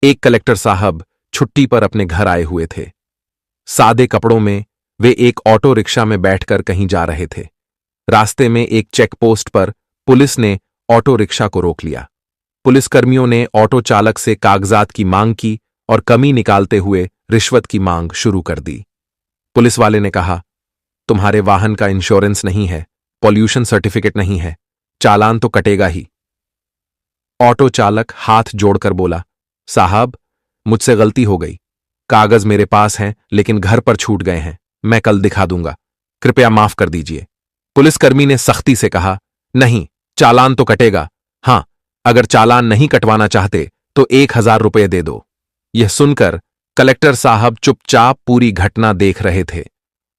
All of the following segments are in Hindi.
एक कलेक्टर साहब छुट्टी पर अपने घर आए हुए थे। सादे कपड़ों में वे एक ऑटो रिक्शा में बैठकर कहीं जा रहे थे। रास्ते में एक चेक पोस्ट पर पुलिस ने ऑटो रिक्शा को रोक लिया। पुलिसकर्मियों ने ऑटो चालक से कागजात की मांग की और कमी निकालते हुए रिश्वत की मांग शुरू कर दी। पुलिस वाले ने कहा, तुम्हारे वाहन का इंश्योरेंस नहीं है, पॉल्यूशन सर्टिफिकेट नहीं है, चालान तो कटेगा ही। ऑटो चालक हाथ जोड़कर बोला, साहब, मुझसे गलती हो गई, कागज मेरे पास हैं लेकिन घर पर छूट गए हैं, मैं कल दिखा दूंगा, कृपया माफ कर दीजिए। पुलिसकर्मी ने सख्ती से कहा, नहीं, चालान तो कटेगा। हां, अगर चालान नहीं कटवाना चाहते तो 1000 रुपये दे दो। यह सुनकर कलेक्टर साहब चुपचाप पूरी घटना देख रहे थे।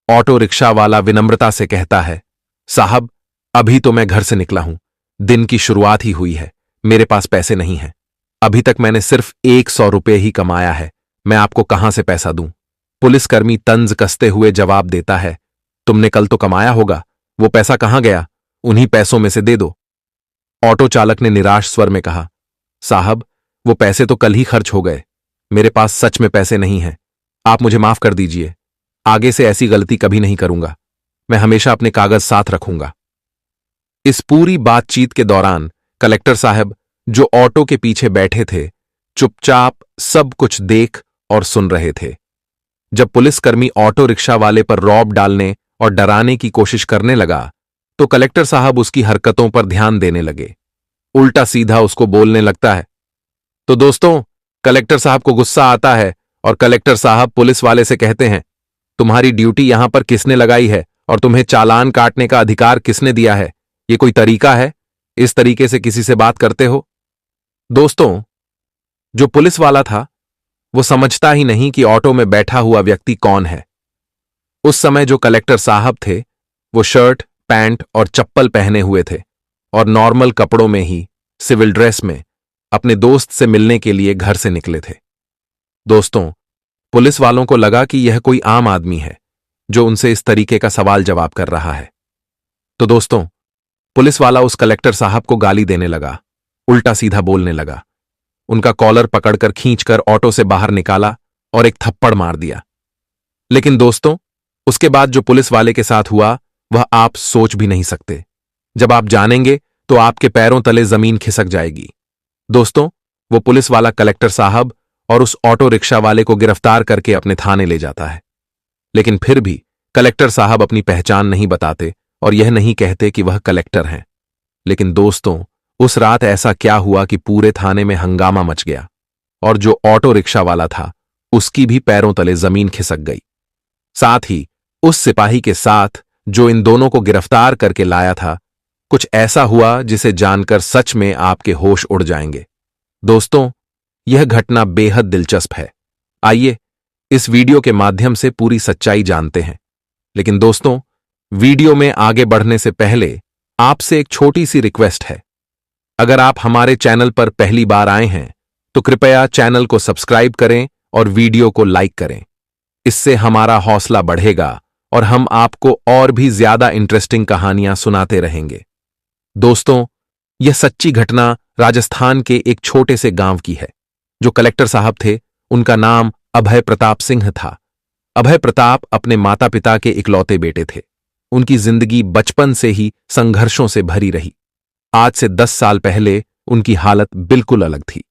ऑटो रिक्शा वाला विनम्रता से कहता है, साहब, अभी तो मैं घर से निकला हूं, दिन की शुरुआत ही हुई है, मेरे पास पैसे नहीं हैं। अभी तक मैंने सिर्फ 100 रुपये ही कमाया है, मैं आपको कहां से पैसा दूं? पुलिसकर्मी तंज कसते हुए जवाब देता है, तुमने कल तो कमाया होगा, वो पैसा कहां गया? उन्हीं पैसों में से दे दो। ऑटो चालक ने निराश स्वर में कहा, साहब, वो पैसे तो कल ही खर्च हो गए, मेरे पास सच में पैसे नहीं हैं, आप मुझे माफ कर दीजिए, आगे से ऐसी गलती कभी नहीं करूंगा, मैं हमेशा अपने कागज साथ रखूंगा। इस पूरी बातचीत के दौरान कलेक्टर साहब, जो ऑटो के पीछे बैठे थे, चुपचाप सब कुछ देख और सुन रहे थे। जब पुलिसकर्मी ऑटो रिक्शा वाले पर रौब डालने और डराने की कोशिश करने लगा तो कलेक्टर साहब उसकी हरकतों पर ध्यान देने लगे। उल्टा सीधा उसको बोलने लगता है। तो दोस्तों, कलेक्टर साहब को गुस्सा आता है और कलेक्टर साहब पुलिस वाले से कहते हैं, तुम्हारी ड्यूटी यहां पर किसने लगाई है और तुम्हें चालान काटने का अधिकार किसने दिया है? ये कोई तरीका है? इस तरीके से किसी से बात करते हो? दोस्तों, जो पुलिस वाला था वो समझता ही नहीं कि ऑटो में बैठा हुआ व्यक्ति कौन है। उस समय जो कलेक्टर साहब थे वो शर्ट, पैंट और चप्पल पहने हुए थे और नॉर्मल कपड़ों में ही, सिविल ड्रेस में, अपने दोस्त से मिलने के लिए घर से निकले थे। दोस्तों, पुलिस वालों को लगा कि यह कोई आम आदमी है जो उनसे इस तरीके का सवाल जवाब कर रहा है। तो दोस्तों, पुलिस वाला उस कलेक्टर साहब को गाली देने लगा, उल्टा सीधा बोलने लगा, उनका कॉलर पकड़कर खींचकर ऑटो से बाहर निकाला और एक थप्पड़ मार दिया। लेकिन दोस्तों, उसके बाद जो पुलिस वाले के साथ हुआ वह आप सोच भी नहीं सकते। जब आप जानेंगे तो आपके पैरों तले जमीन खिसक जाएगी। दोस्तों, वो पुलिस वाला कलेक्टर साहब और उस ऑटो रिक्शा वाले को गिरफ्तार करके अपने थाने ले जाता है। लेकिन फिर भी कलेक्टर साहब अपनी पहचान नहीं बताते और यह नहीं कहते कि वह कलेक्टर हैं। लेकिन दोस्तों, उस रात ऐसा क्या हुआ कि पूरे थाने में हंगामा मच गया और जो ऑटो रिक्शा वाला था उसकी भी पैरों तले जमीन खिसक गई। साथ ही उस सिपाही के साथ जो इन दोनों को गिरफ्तार करके लाया था, कुछ ऐसा हुआ जिसे जानकर सच में आपके होश उड़ जाएंगे। दोस्तों, यह घटना बेहद दिलचस्प है। आइए इस वीडियो के माध्यम से पूरी सच्चाई जानते हैं। लेकिन दोस्तों, वीडियो में आगे बढ़ने से पहले आपसे एक छोटी सी रिक्वेस्ट है। अगर आप हमारे चैनल पर पहली बार आए हैं तो कृपया चैनल को सब्सक्राइब करें और वीडियो को लाइक करें। इससे हमारा हौसला बढ़ेगा और हम आपको और भी ज्यादा इंटरेस्टिंग कहानियां सुनाते रहेंगे। दोस्तों, यह सच्ची घटना राजस्थान के एक छोटे से गांव की है। जो कलेक्टर साहब थे उनका नाम अभय प्रताप सिंह था। अभय प्रताप अपने माता पिता के इकलौते बेटे थे। उनकी जिंदगी बचपन से ही संघर्षों से भरी रही। आज से 10 साल पहले उनकी हालत बिल्कुल अलग थी।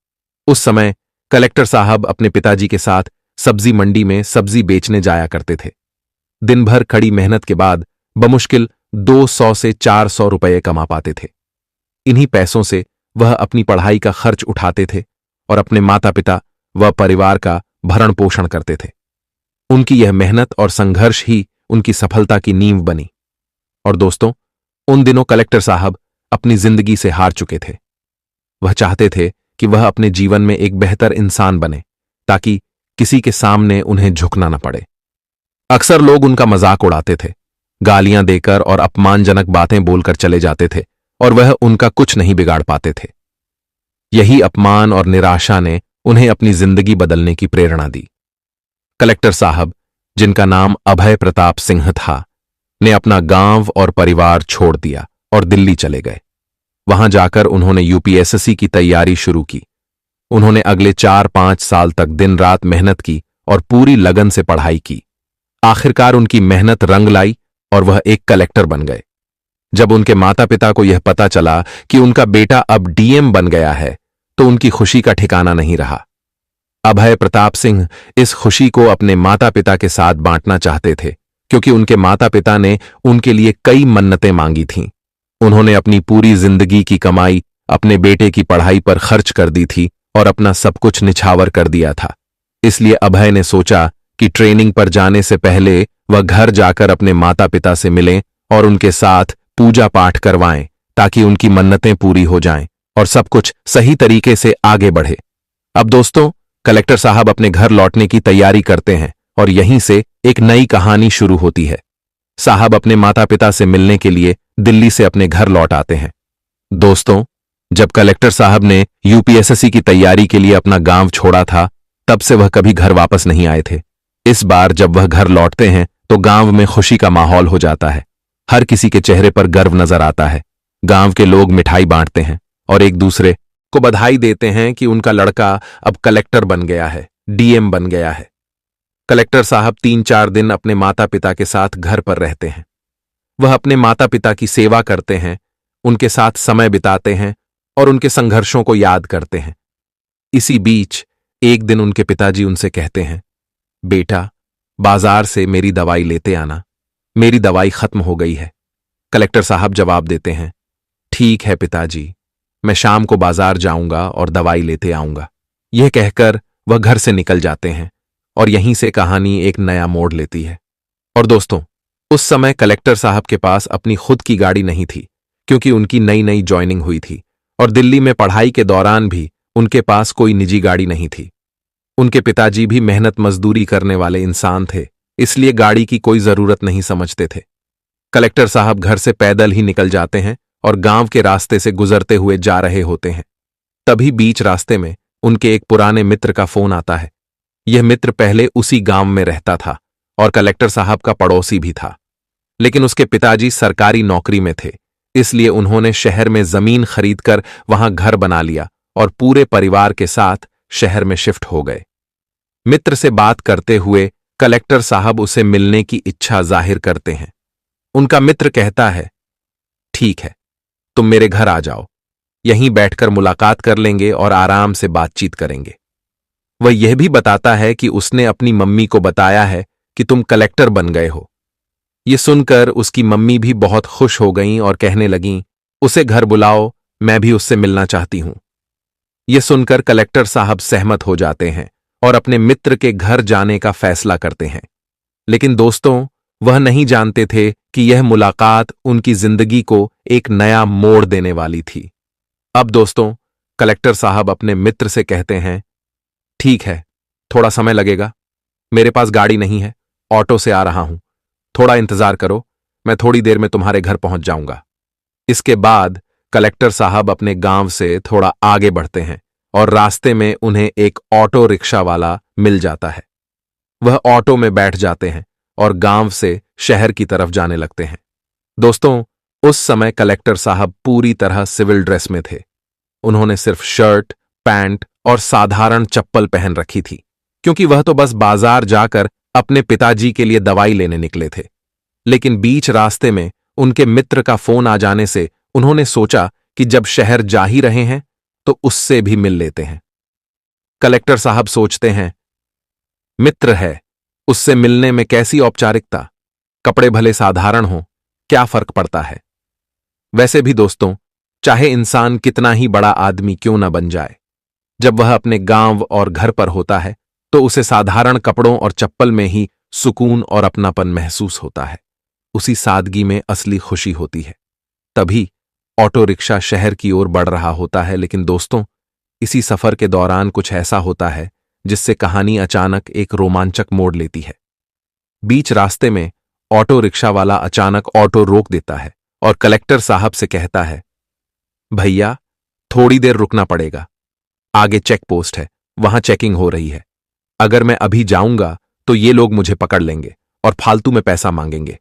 उस समय कलेक्टर साहब अपने पिताजी के साथ सब्जी मंडी में सब्जी बेचने जाया करते थे। दिन भर कड़ी मेहनत के बाद बमुश्किल 200 से 400 रुपये कमा पाते थे। इन्हीं पैसों से वह अपनी पढ़ाई का खर्च उठाते थे और अपने माता पिता व परिवार का भरण पोषण करते थे। उनकी यह मेहनत और संघर्ष ही उनकी सफलता की नींव बनी। और दोस्तों, उन दिनों कलेक्टर साहब अपनी जिंदगी से हार चुके थे। वह चाहते थे कि वह अपने जीवन में एक बेहतर इंसान बने ताकि किसी के सामने उन्हें झुकना न पड़े। अक्सर लोग उनका मजाक उड़ाते थे, गालियां देकर और अपमानजनक बातें बोलकर चले जाते थे और वह उनका कुछ नहीं बिगाड़ पाते थे। यही अपमान और निराशा ने उन्हें अपनी जिंदगी बदलने की प्रेरणा दी। कलेक्टर साहब, जिनका नाम अभय प्रताप सिंह था, ने अपना गांव और परिवार छोड़ दिया और दिल्ली चले गए। वहां जाकर उन्होंने यूपीएससी की तैयारी शुरू की। उन्होंने अगले 4-5 साल तक दिन रात मेहनत की और पूरी लगन से पढ़ाई की। आखिरकार उनकी मेहनत रंग लाई और वह एक कलेक्टर बन गए। जब उनके माता पिता को यह पता चला कि उनका बेटा अब डीएम बन गया है तो उनकी खुशी का ठिकाना नहीं रहा। अभय प्रताप सिंह इस खुशी को अपने माता पिता के साथ बांटना चाहते थे, क्योंकि उनके माता पिता ने उनके लिए कई मन्नतें मांगी थीं। उन्होंने अपनी पूरी जिंदगी की कमाई अपने बेटे की पढ़ाई पर खर्च कर दी थी और अपना सब कुछ निछावर कर दिया था। इसलिए अभय ने सोचा कि ट्रेनिंग पर जाने से पहले वह घर जाकर अपने माता पिता से मिलें और उनके साथ पूजा पाठ करवाएं, ताकि उनकी मन्नतें पूरी हो जाएं और सब कुछ सही तरीके से आगे बढ़े। अब दोस्तों, कलेक्टर साहब अपने घर लौटने की तैयारी करते हैं और यहीं से एक नई कहानी शुरू होती है। साहब अपने माता पिता से मिलने के लिए दिल्ली से अपने घर लौट आते हैं। दोस्तों, जब कलेक्टर साहब ने यूपीएसएससी की तैयारी के लिए अपना गांव छोड़ा था, तब से वह कभी घर वापस नहीं आए थे। इस बार जब वह घर लौटते हैं तो गांव में खुशी का माहौल हो जाता है। हर किसी के चेहरे पर गर्व नजर आता है। गांव के लोग मिठाई बांटते हैं और एक दूसरे को बधाई देते हैं कि उनका लड़का अब कलेक्टर बन गया है, डीएम बन गया है। कलेक्टर साहब 3-4 दिन अपने माता पिता के साथ घर पर रहते हैं। वह अपने माता पिता की सेवा करते हैं, उनके साथ समय बिताते हैं और उनके संघर्षों को याद करते हैं। इसी बीच एक दिन उनके पिताजी उनसे कहते हैं, बेटा, बाजार से मेरी दवाई लेते आना, मेरी दवाई खत्म हो गई है। कलेक्टर साहब जवाब देते हैं, ठीक है पिताजी, मैं शाम को बाजार जाऊंगा और दवाई लेते आऊंगा। यह कहकर वह घर से निकल जाते हैं और यहीं से कहानी एक नया मोड़ लेती है। और दोस्तों, उस समय कलेक्टर साहब के पास अपनी खुद की गाड़ी नहीं थी, क्योंकि उनकी नई नई ज्वाइनिंग हुई थी और दिल्ली में पढ़ाई के दौरान भी उनके पास कोई निजी गाड़ी नहीं थी। उनके पिताजी भी मेहनत मजदूरी करने वाले इंसान थे, इसलिए गाड़ी की कोई जरूरत नहीं समझते थे। कलेक्टर साहब घर से पैदल ही निकल जाते हैं और गांव के रास्ते से गुजरते हुए जा रहे होते हैं। तभी बीच रास्ते में उनके एक पुराने मित्र का फोन आता है। यह मित्र पहले उसी गांव में रहता था और कलेक्टर साहब का पड़ोसी भी था, लेकिन उसके पिताजी सरकारी नौकरी में थे, इसलिए उन्होंने शहर में जमीन खरीदकर वहां घर बना लिया और पूरे परिवार के साथ शहर में शिफ्ट हो गए। मित्र से बात करते हुए कलेक्टर साहब उसे मिलने की इच्छा जाहिर करते हैं। उनका मित्र कहता है, ठीक है, तुम मेरे घर आ जाओ, यहीं बैठकर मुलाकात कर लेंगे और आराम से बातचीत करेंगे। वह यह भी बताता है कि उसने अपनी मम्मी को बताया है कि तुम कलेक्टर बन गए हो। यह सुनकर उसकी मम्मी भी बहुत खुश हो गईं और कहने लगीं, उसे घर बुलाओ, मैं भी उससे मिलना चाहती हूं। यह सुनकर कलेक्टर साहब सहमत हो जाते हैं और अपने मित्र के घर जाने का फैसला करते हैं। लेकिन दोस्तों, वह नहीं जानते थे कि यह मुलाकात उनकी जिंदगी को एक नया मोड़ देने वाली थी। अब दोस्तों, कलेक्टर साहब अपने मित्र से कहते हैं, ठीक है, थोड़ा समय लगेगा, मेरे पास गाड़ी नहीं है, ऑटो से आ रहा हूं, थोड़ा इंतजार करो, मैं थोड़ी देर में तुम्हारे घर पहुंच जाऊंगा। इसके बाद कलेक्टर साहब अपने गांव से थोड़ा आगे बढ़ते हैं और रास्ते में उन्हें एक ऑटो रिक्शा वाला मिल जाता है। वह ऑटो में बैठ जाते हैं और गांव से शहर की तरफ जाने लगते हैं। दोस्तों, उस समय कलेक्टर साहब पूरी तरह सिविल ड्रेस में थे। उन्होंने सिर्फ शर्ट, पैंट और साधारण चप्पल पहन रखी थी, क्योंकि वह तो बस बाजार जाकर अपने पिताजी के लिए दवाई लेने निकले थे। लेकिन बीच रास्ते में उनके मित्र का फोन आ जाने से उन्होंने सोचा कि जब शहर जा ही रहे हैं तो उससे भी मिल लेते हैं। कलेक्टर साहब सोचते हैं, मित्र है, उससे मिलने में कैसी औपचारिकता, कपड़े भले साधारण हों, क्या फर्क पड़ता है। वैसे भी दोस्तों, चाहे इंसान कितना ही बड़ा आदमी क्यों न बन जाए, जब वह अपने गांव और घर पर होता है तो उसे साधारण कपड़ों और चप्पल में ही सुकून और अपनापन महसूस होता है। उसी सादगी में असली खुशी होती है। तभी ऑटो रिक्शा शहर की ओर बढ़ रहा होता है, लेकिन दोस्तों, इसी सफर के दौरान कुछ ऐसा होता है जिससे कहानी अचानक एक रोमांचक मोड़ लेती है। बीच रास्ते में ऑटो रिक्शा वाला अचानक ऑटो रोक देता है और कलेक्टर साहब से कहता है, भैया, थोड़ी देर रुकना पड़ेगा, आगे चेक पोस्ट है, वहां चेकिंग हो रही है। अगर मैं अभी जाऊंगा तो ये लोग मुझे पकड़ लेंगे और फालतू में पैसा मांगेंगे।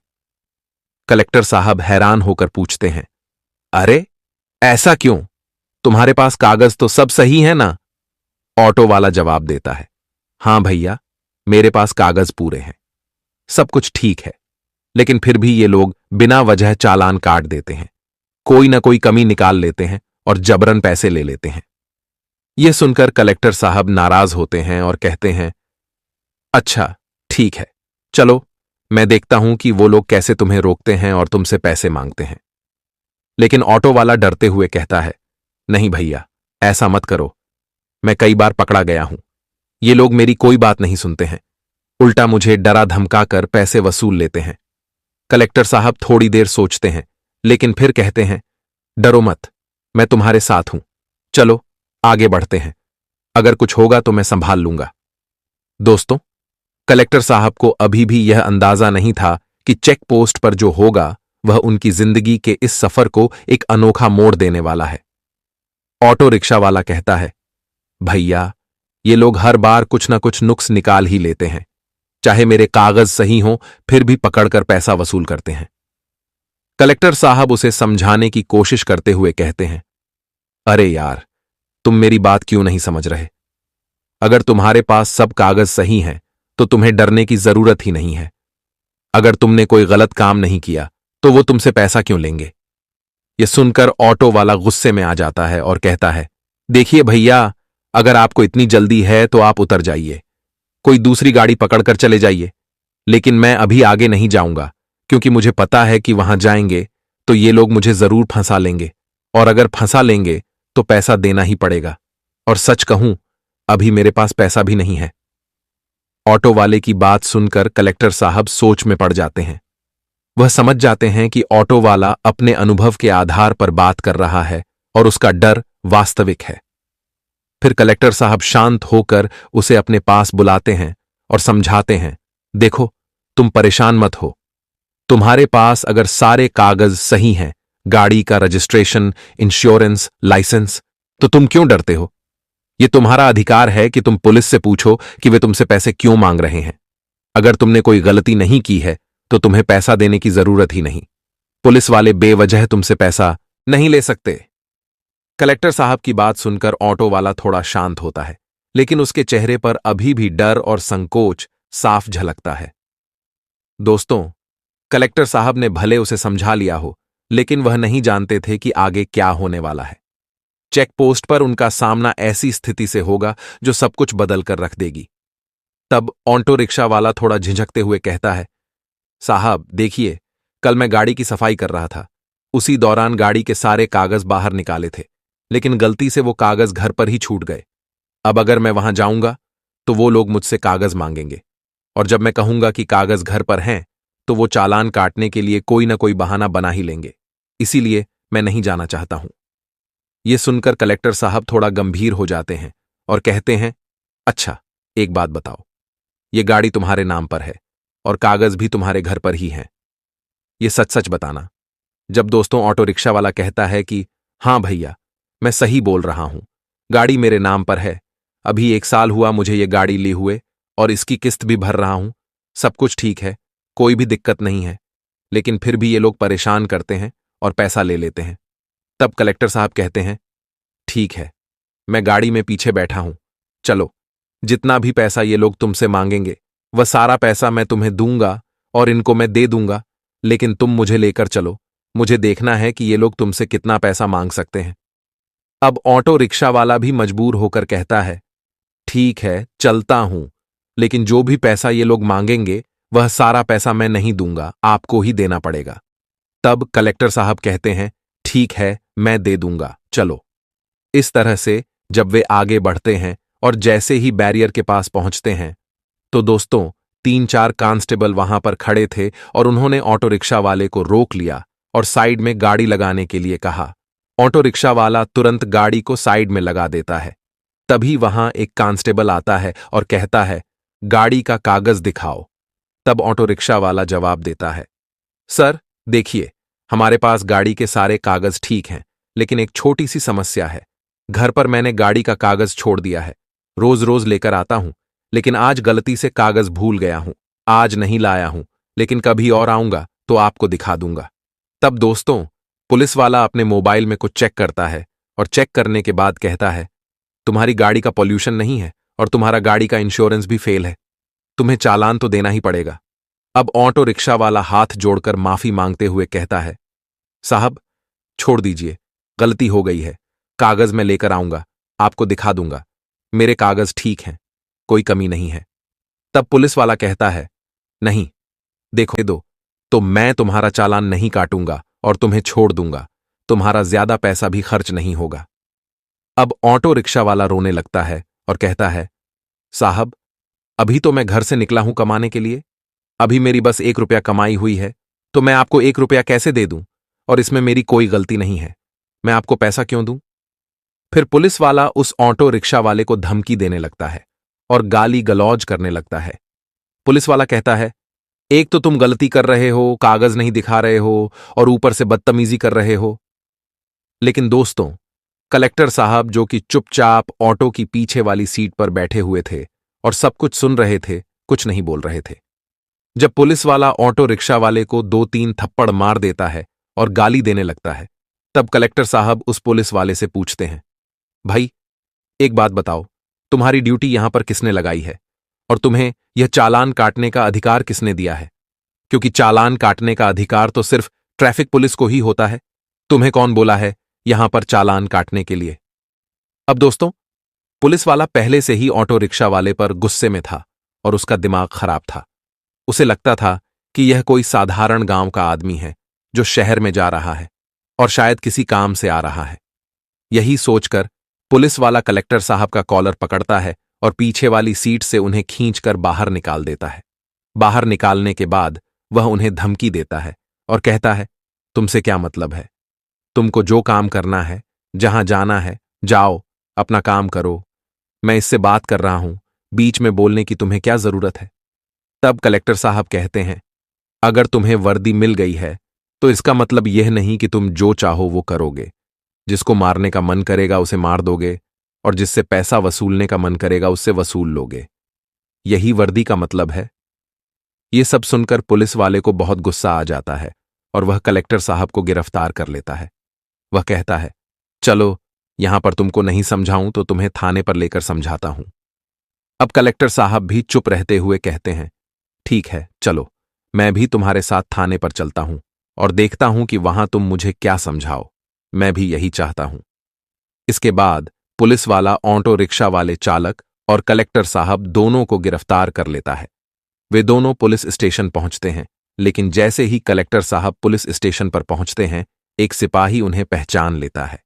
कलेक्टर साहब हैरान होकर पूछते हैं, अरे ऐसा क्यों, तुम्हारे पास कागज तो सब सही है ना? ऑटो वाला जवाब देता है, हां भैया, मेरे पास कागज पूरे हैं, सब कुछ ठीक है, लेकिन फिर भी ये लोग बिना वजह चालान काट देते हैं, कोई ना कोई कमी निकाल लेते हैं और जबरन पैसे ले लेते हैं। यह सुनकर कलेक्टर साहब नाराज होते हैं और कहते हैं, अच्छा ठीक है, चलो मैं देखता हूं कि वो लोग कैसे तुम्हें रोकते हैं और तुमसे पैसे मांगते हैं। लेकिन ऑटो वाला डरते हुए कहता है, नहीं भैया, ऐसा मत करो, मैं कई बार पकड़ा गया हूं, ये लोग मेरी कोई बात नहीं सुनते हैं, उल्टा मुझे डरा धमका कर पैसे वसूल लेते हैं। कलेक्टर साहब थोड़ी देर सोचते हैं, लेकिन फिर कहते हैं, डरो मत, मैं तुम्हारे साथ हूं, चलो आगे बढ़ते हैं, अगर कुछ होगा तो मैं संभाल लूंगा। दोस्तों, कलेक्टर साहब को अभी भी यह अंदाजा नहीं था कि चेक पोस्ट पर जो होगा वह उनकी जिंदगी के इस सफर को एक अनोखा मोड़ देने वाला है। ऑटो रिक्शा वाला कहता है, भैया, ये लोग हर बार कुछ ना कुछ नुक्स निकाल ही लेते हैं, चाहे मेरे कागज सही हों फिर भी पकड़कर पैसा वसूल करते हैं। कलेक्टर साहब उसे समझाने की कोशिश करते हुए कहते हैं, अरे यार, तुम मेरी बात क्यों नहीं समझ रहे? अगर तुम्हारे पास सब कागज सही हैं तो तुम्हें डरने की जरूरत ही नहीं है। अगर तुमने कोई गलत काम नहीं किया तो वो तुमसे पैसा क्यों लेंगे? यह सुनकर ऑटो वाला गुस्से में आ जाता है और कहता है, देखिए भैया, अगर आपको इतनी जल्दी है तो आप उतर जाइए, कोई दूसरी गाड़ी पकड़कर चले जाइए, लेकिन मैं अभी आगे नहीं जाऊंगा क्योंकि मुझे पता है कि वहां जाएंगे तो ये लोग मुझे जरूर फंसा लेंगे, और अगर फंसा लेंगे तो पैसा देना ही पड़ेगा, और सच कहूं अभी मेरे पास पैसा भी नहीं है। ऑटो वाले की बात सुनकर कलेक्टर साहब सोच में पड़ जाते हैं। वह समझ जाते हैं कि ऑटो वाला अपने अनुभव के आधार पर बात कर रहा है और उसका डर वास्तविक है। फिर कलेक्टर साहब शांत होकर उसे अपने पास बुलाते हैं और समझाते हैं, देखो, तुम परेशान मत हो, तुम्हारे पास अगर सारे कागज सही हैं, गाड़ी का रजिस्ट्रेशन, इंश्योरेंस, लाइसेंस, तो तुम क्यों डरते हो? यह तुम्हारा अधिकार है कि तुम पुलिस से पूछो कि वे तुमसे पैसे क्यों मांग रहे हैं। अगर तुमने कोई गलती नहीं की है तो तुम्हें पैसा देने की जरूरत ही नहीं। पुलिस वाले बेवजह तुमसे पैसा नहीं ले सकते। कलेक्टर साहब की बात सुनकर ऑटो वाला थोड़ा शांत होता है, लेकिन उसके चेहरे पर अभी भी डर और संकोच साफ झलकता है। दोस्तों, कलेक्टर साहब ने भले उसे समझा लिया हो, लेकिन वह नहीं जानते थे कि आगे क्या होने वाला है। चेक पोस्ट पर उनका सामना ऐसी स्थिति से होगा जो सब कुछ बदल कर रख देगी। तब ऑटो रिक्शा वाला थोड़ा झिझकते हुए कहता है, साहब देखिए, कल मैं गाड़ी की सफाई कर रहा था, उसी दौरान गाड़ी के सारे कागज बाहर निकाले थे, लेकिन गलती से वो कागज घर पर ही छूट गए। अब अगर मैं वहां जाऊंगा तो वो लोग मुझसे कागज मांगेंगे, और जब मैं कहूंगा कि कागज घर पर हैं तो वो चालान काटने के लिए कोई ना कोई बहाना बना ही लेंगे, इसीलिए मैं नहीं जाना चाहता हूं। ये सुनकर कलेक्टर साहब थोड़ा गंभीर हो जाते हैं और कहते हैं, अच्छा एक बात बताओ, ये गाड़ी तुम्हारे नाम पर है और कागज भी तुम्हारे घर पर ही हैं, ये सच सच बताना। जब दोस्तों ऑटो रिक्शा वाला कहता है कि हां भैया, मैं सही बोल रहा हूं, गाड़ी मेरे नाम पर है, अभी 1 साल हुआ मुझे ये गाड़ी ली हुए और इसकी किस्त भी भर रहा हूं, सब कुछ ठीक है, कोई भी दिक्कत नहीं है, लेकिन फिर भी ये लोग परेशान करते हैं और पैसा ले लेते हैं। तब कलेक्टर साहब कहते हैं, ठीक है, मैं गाड़ी में पीछे बैठा हूं, चलो, जितना भी पैसा ये लोग तुमसे मांगेंगे वह सारा पैसा मैं तुम्हें दूंगा और इनको मैं दे दूंगा, लेकिन तुम मुझे लेकर चलो, मुझे देखना है कि ये लोग तुमसे कितना पैसा मांग सकते हैं। अब ऑटो रिक्शा वाला भी मजबूर होकर कहता है, ठीक है, चलता हूं, लेकिन जो भी पैसा ये लोग मांगेंगे वह सारा पैसा मैं नहीं दूंगा, आपको ही देना पड़ेगा। तब कलेक्टर साहब कहते हैं, ठीक है, मैं दे दूंगा, चलो। इस तरह से जब वे आगे बढ़ते हैं और जैसे ही बैरियर के पास पहुंचते हैं तो दोस्तों 3-4 कांस्टेबल वहां पर खड़े थे और उन्होंने ऑटो रिक्शा वाले को रोक लिया और साइड में गाड़ी लगाने के लिए कहा। ऑटो रिक्शा वाला तुरंत गाड़ी को साइड में लगा देता है। तभी वहां एक कांस्टेबल आता है और कहता है, गाड़ी का कागज दिखाओ। तब ऑटो रिक्शा वाला जवाब देता है, सर देखिए, हमारे पास गाड़ी के सारे कागज ठीक हैं, लेकिन एक छोटी सी समस्या है। घर पर मैंने गाड़ी का कागज छोड़ दिया है, रोज रोज लेकर आता हूं, लेकिन आज गलती से कागज भूल गया हूं, आज नहीं लाया हूं, लेकिन कभी और आऊंगा तो आपको दिखा दूंगा। तब दोस्तों पुलिस वाला अपने मोबाइल में कुछ चेक करता है और चेक करने के बाद कहता है, तुम्हारी गाड़ी का पॉल्यूशन नहीं है और तुम्हारा गाड़ी का इंश्योरेंस भी फेल है। तुम्हें चालान तो देना ही पड़ेगा। अब ऑटो रिक्शा वाला हाथ जोड़कर माफी मांगते हुए कहता है, साहब छोड़ दीजिए, गलती हो गई है। कागज मैं लेकर आऊंगा, आपको दिखा दूंगा। मेरे कागज ठीक हैं, कोई कमी नहीं है। तब पुलिस वाला कहता है, नहीं, देखो दो तो मैं तुम्हारा चालान नहीं काटूंगा और तुम्हें छोड़ दूंगा। तुम्हारा ज्यादा पैसा भी खर्च नहीं होगा। अब ऑटो रिक्शा वाला रोने लगता है और कहता है, साहब अभी तो मैं घर से निकला हूं कमाने के लिए। अभी मेरी बस 1 रुपया कमाई हुई है, तो मैं आपको 1 रुपया कैसे दे दूं? और इसमें मेरी कोई गलती नहीं है, मैं आपको पैसा क्यों दूं? फिर पुलिस वाला उस ऑटो रिक्शा वाले को धमकी देने लगता है और गाली गलौज करने लगता है। पुलिस वाला कहता है, एक तो तुम गलती कर रहे हो, कागज नहीं दिखा रहे हो और ऊपर से बदतमीजी कर रहे हो। लेकिन दोस्तों, कलेक्टर साहब जो कि चुपचाप ऑटो की पीछे वाली सीट पर बैठे हुए थे और सब कुछ सुन रहे थे, कुछ नहीं बोल रहे थे। जब पुलिस वाला ऑटो रिक्शा वाले को 2-3 थप्पड़ मार देता है और गाली देने लगता है, तब कलेक्टर साहब उस पुलिस वाले से पूछते हैं, भाई एक बात बताओ, तुम्हारी ड्यूटी यहां पर किसने लगाई है और तुम्हें यह चालान काटने का अधिकार किसने दिया है? क्योंकि चालान काटने का अधिकार तो सिर्फ ट्रैफिक पुलिस को ही होता है। तुम्हें कौन बोला है यहां पर चालान काटने के लिए? अब दोस्तों, पुलिस वाला पहले से ही ऑटो रिक्शा वाले पर गुस्से में था और उसका दिमाग खराब था। उसे लगता था कि यह कोई साधारण गांव का आदमी है जो शहर में जा रहा है और शायद किसी काम से आ रहा है। यही सोचकर पुलिस वाला कलेक्टर साहब का कॉलर पकड़ता है और पीछे वाली सीट से उन्हें खींचकर बाहर निकाल देता है। बाहर निकालने के बाद वह उन्हें धमकी देता है और कहता है, तुमसे क्या मतलब है? तुमको जो काम करना है, जहां जाना है, जाओ, अपना काम करो। मैं इससे बात कर रहा हूं, बीच में बोलने की तुम्हें क्या जरूरत है? तब कलेक्टर साहब कहते हैं, अगर तुम्हें वर्दी मिल गई है तो इसका मतलब यह नहीं कि तुम जो चाहो वो करोगे। जिसको मारने का मन करेगा उसे मार दोगे और जिससे पैसा वसूलने का मन करेगा उससे वसूल लोगे। यही वर्दी का मतलब है। ये सब सुनकर पुलिस वाले को बहुत गुस्सा आ जाता है और वह कलेक्टर साहब को गिरफ्तार कर लेता है। वह कहता है, चलो यहां पर तुमको नहीं समझाऊं तो तुम्हें थाने पर लेकर समझाता हूं। अब कलेक्टर साहब भी चुप रहते हुए कहते हैं, ठीक है, चलो मैं भी तुम्हारे साथ थाने पर चलता हूं और देखता हूं कि वहां तुम मुझे क्या समझाओ। मैं भी यही चाहता हूं। इसके बाद पुलिस वाला ऑटो रिक्शा वाले चालक और कलेक्टर साहब दोनों को गिरफ्तार कर लेता है। वे दोनों पुलिस स्टेशन पहुंचते हैं, लेकिन जैसे ही कलेक्टर साहब पुलिस स्टेशन पर पहुंचते हैं, एक सिपाही उन्हें पहचान लेता है।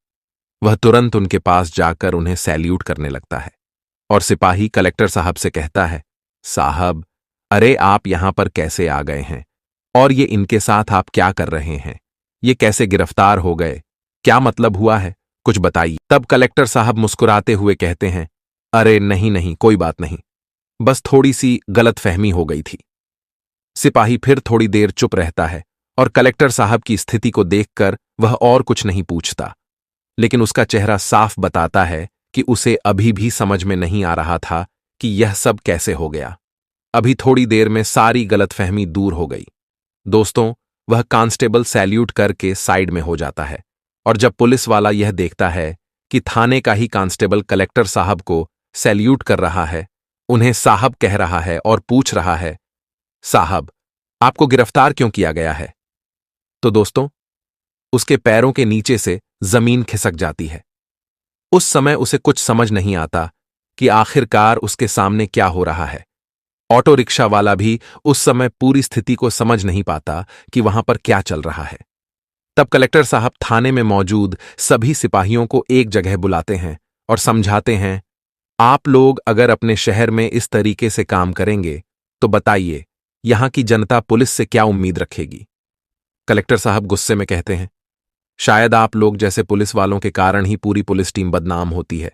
वह तुरंत उनके पास जाकर उन्हें सैल्यूट करने लगता है और सिपाही कलेक्टर साहब से कहता है, साहब अरे आप यहां पर कैसे आ गए हैं और ये इनके साथ आप क्या कर रहे हैं? ये कैसे गिरफ्तार हो गए? क्या मतलब हुआ है? कुछ बताइए। तब कलेक्टर साहब मुस्कुराते हुए कहते हैं, अरे नहीं नहीं, कोई बात नहीं, बस थोड़ी सी गलतफहमी हो गई थी। सिपाही फिर थोड़ी देर चुप रहता है और कलेक्टर साहब की स्थिति को देखकर वह और कुछ नहीं पूछता, लेकिन उसका चेहरा साफ बताता है कि उसे अभी भी समझ में नहीं आ रहा था कि यह सब कैसे हो गया। अभी थोड़ी देर में सारी गलतफहमी दूर हो गई। दोस्तों, वह कांस्टेबल सैल्यूट करके साइड में हो जाता है और जब पुलिस वाला यह देखता है कि थाने का ही कांस्टेबल कलेक्टर साहब को सैल्यूट कर रहा है, उन्हें साहब कह रहा है और पूछ रहा है, साहब आपको गिरफ्तार क्यों किया गया है? तो दोस्तों, उसके पैरों के नीचे से जमीन खिसक जाती है। उस समय उसे कुछ समझ नहीं आता कि आखिरकार उसके सामने क्या हो रहा है। ऑटो रिक्शा वाला भी उस समय पूरी स्थिति को समझ नहीं पाता कि वहां पर क्या चल रहा है। तब कलेक्टर साहब थाने में मौजूद सभी सिपाहियों को एक जगह बुलाते हैं और समझाते हैं, आप लोग अगर अपने शहर में इस तरीके से काम करेंगे तो बताइए यहां की जनता पुलिस से क्या उम्मीद रखेगी? कलेक्टर साहब गुस्से में कहते हैं, शायद आप लोग जैसे पुलिस वालों के कारण ही पूरी पुलिस टीम बदनाम होती है।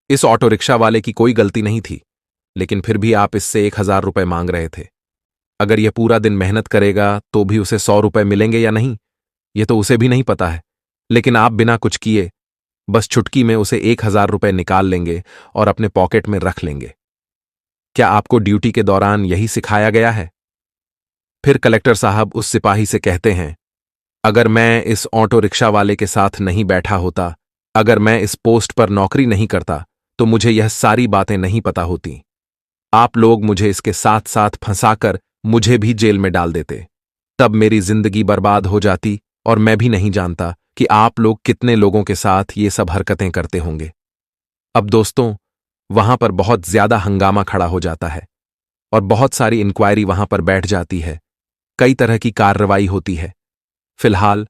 इस ऑटो रिक्शा वाले की कोई गलती नहीं थी, लेकिन फिर भी आप इससे 1000 रुपए मांग रहे थे। अगर यह पूरा दिन मेहनत करेगा तो भी उसे 100 रुपए मिलेंगे या नहीं, यह तो उसे भी नहीं पता है। लेकिन आप बिना कुछ किए बस चुटकी में उसे 1000 रुपए निकाल लेंगे और अपने पॉकेट में रख लेंगे। क्या आपको ड्यूटी के दौरान यही सिखाया गया है? फिर कलेक्टर साहब उस सिपाही से कहते हैं, अगर मैं इस ऑटो रिक्शा वाले के साथ नहीं बैठा होता, अगर मैं इस पोस्ट पर नौकरी नहीं करता, तो मुझे यह सारी बातें नहीं पता होती। आप लोग मुझे इसके साथ साथ फंसाकर मुझे भी जेल में डाल देते। तब मेरी जिंदगी बर्बाद हो जाती और मैं भी नहीं जानता कि आप लोग कितने लोगों के साथ ये सब हरकतें करते होंगे। अब दोस्तों, वहां पर बहुत ज्यादा हंगामा खड़ा हो जाता है और बहुत सारी इंक्वायरी वहां पर बैठ जाती है। कई तरह की कार्रवाई होती है। फिलहाल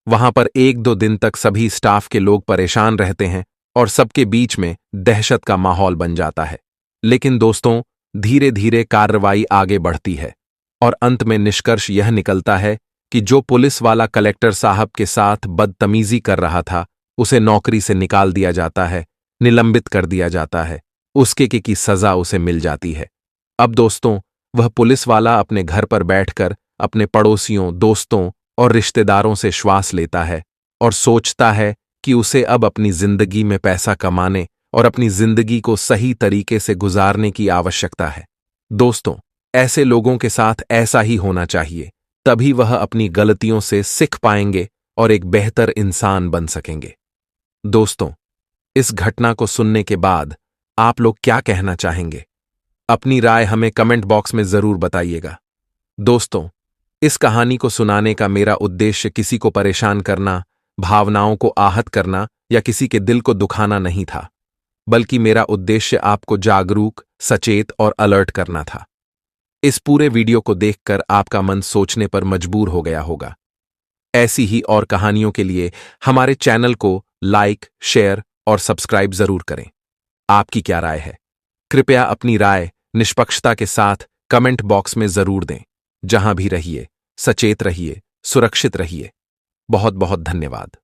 वहां पर 1-2 दिन तक सभी स्टाफ के लोग परेशान रहते हैं और सबके बीच में दहशत का माहौल बन जाता है। लेकिन दोस्तों, धीरे धीरे कार्रवाई आगे बढ़ती है और अंत में निष्कर्ष यह निकलता है कि जो पुलिस वाला कलेक्टर साहब के साथ बदतमीजी कर रहा था, उसे नौकरी से निकाल दिया जाता है, निलंबित कर दिया जाता है, उसके की सजा उसे मिल जाती है। अब दोस्तों, वह पुलिस वाला अपने घर पर बैठकर अपने पड़ोसियों, दोस्तों और रिश्तेदारों से श्वास लेता है और सोचता है कि उसे अब अपनी जिंदगी में पैसा कमाने और अपनी जिंदगी को सही तरीके से गुजारने की आवश्यकता है। दोस्तों, ऐसे लोगों के साथ ऐसा ही होना चाहिए, तभी वह अपनी गलतियों से सीख पाएंगे और एक बेहतर इंसान बन सकेंगे। दोस्तों, इस घटना को सुनने के बाद आप लोग क्या कहना चाहेंगे? अपनी राय हमें कमेंट बॉक्स में जरूर बताइएगा। दोस्तों, इस कहानी को सुनाने का मेरा उद्देश्य किसी को परेशान करना, भावनाओं को आहत करना या किसी के दिल को दुखाना नहीं था, बल्कि मेरा उद्देश्य आपको जागरूक, सचेत और अलर्ट करना था। इस पूरे वीडियो को देखकर आपका मन सोचने पर मजबूर हो गया होगा। ऐसी ही और कहानियों के लिए हमारे चैनल को लाइक, शेयर और सब्सक्राइब जरूर करें। आपकी क्या राय है? कृपया अपनी राय निष्पक्षता के साथ कमेंट बॉक्स में जरूर दें। जहां भी रहिए, सचेत रहिए, सुरक्षित रहिए। बहुत बहुत धन्यवाद।